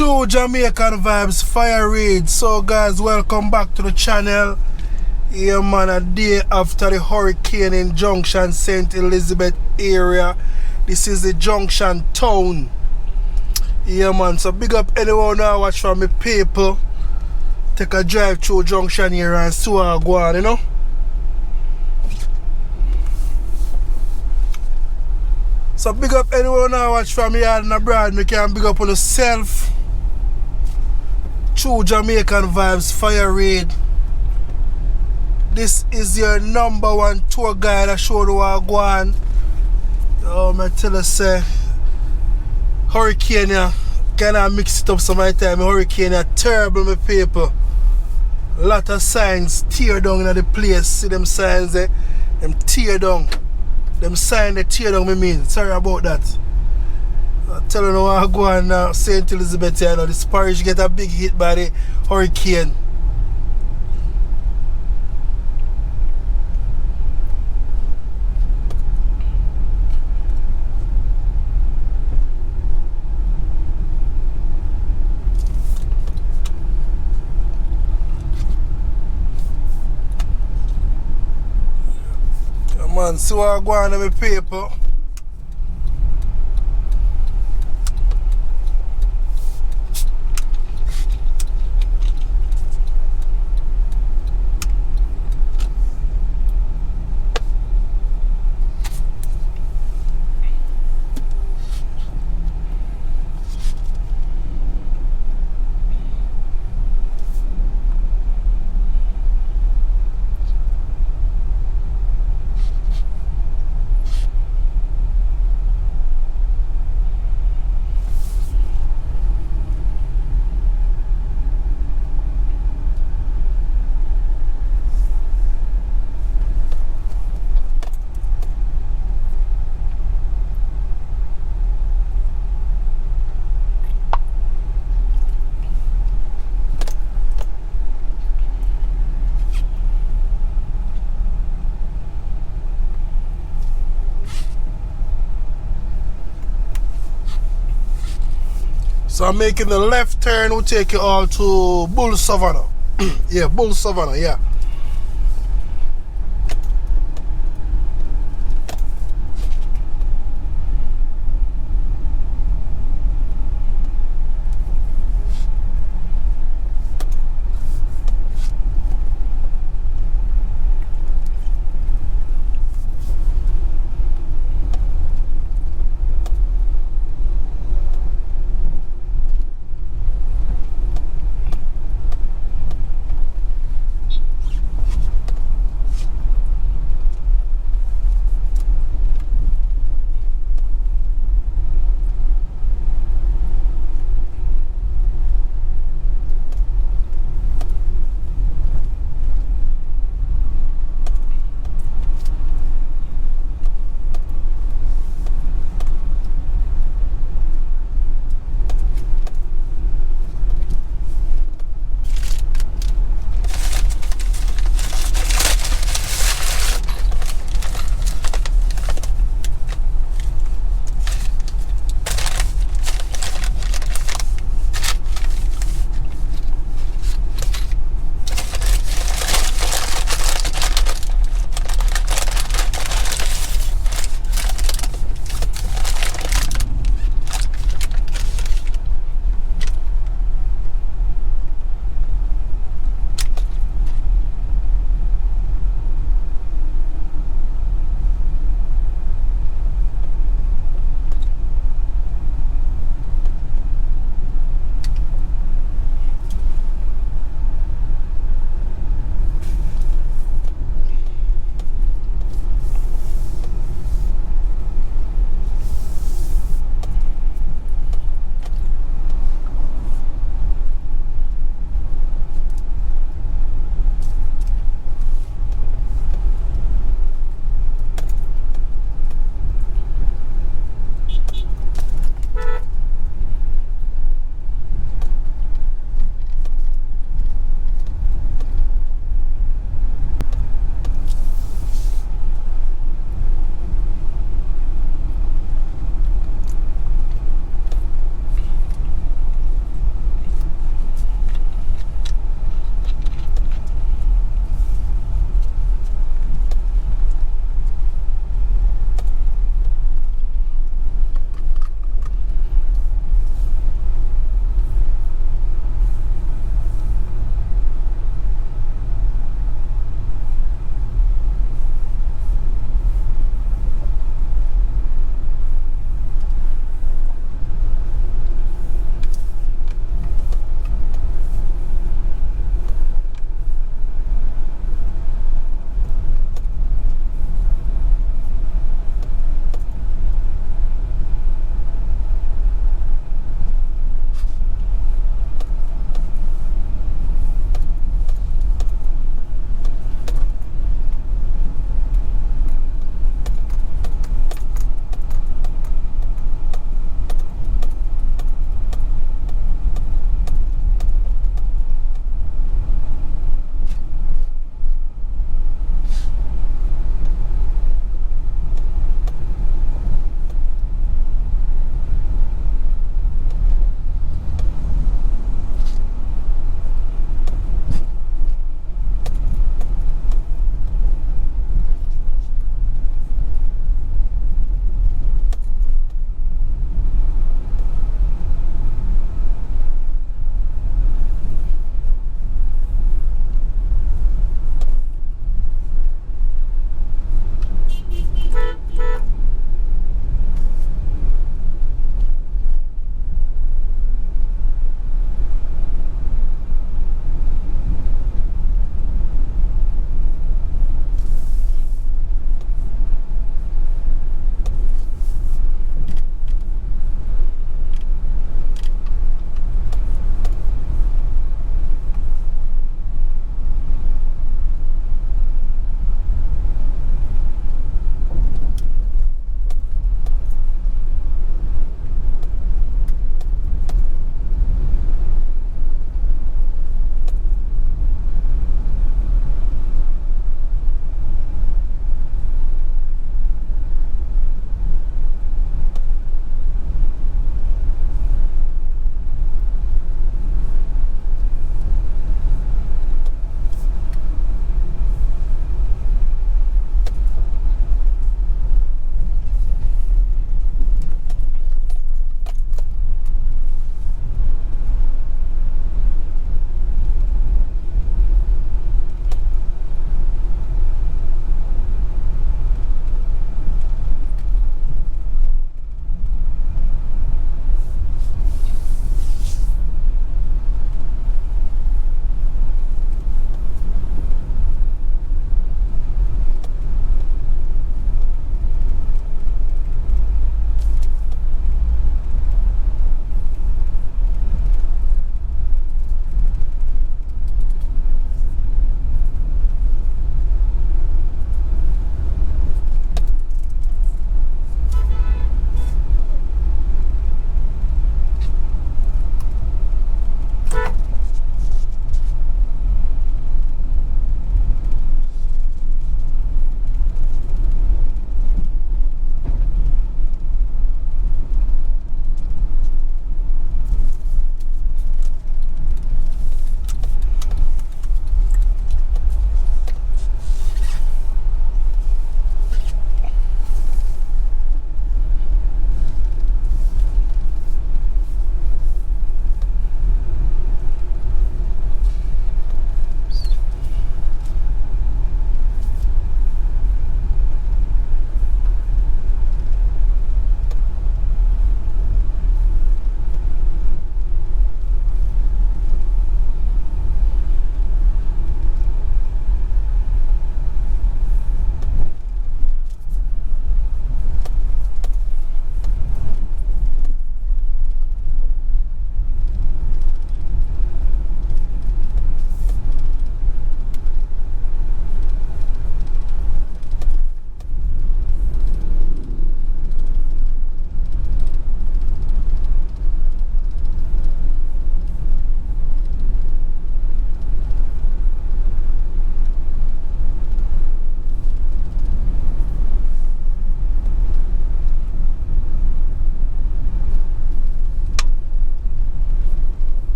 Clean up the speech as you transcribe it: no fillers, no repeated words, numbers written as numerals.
True Jamaican vibes, fire raid. So guys, welcome back to the channel. Yeah man, a day after the hurricane in Junction St. Elizabeth area. This is the Junction town. Yeah man, so big up anyone who watch from me people. Take a drive through Junction here and see what I go on, you know. So big up anyone who watch from me and abroad. Me can big up on yourself. True Jamaican vibes, fire raid. This is your #1 tour guide that show you what I go on. Oh, I tell you say, hurricane yeah, kinda mix it up some of the time. Hurricane yeah, terrible my people. A lot of signs tear down in the place. See them signs there? Them tear down. Them signs they tear down, me mean. Sorry about that. I'm telling you what I go on now. St. Elizabeth, you know, this parish get a big hit by the hurricane. Yeah, man, see what I go on with my people. So I'm making the left turn, will take you all to Bull Savannah. Yeah, Bull Savannah, yeah.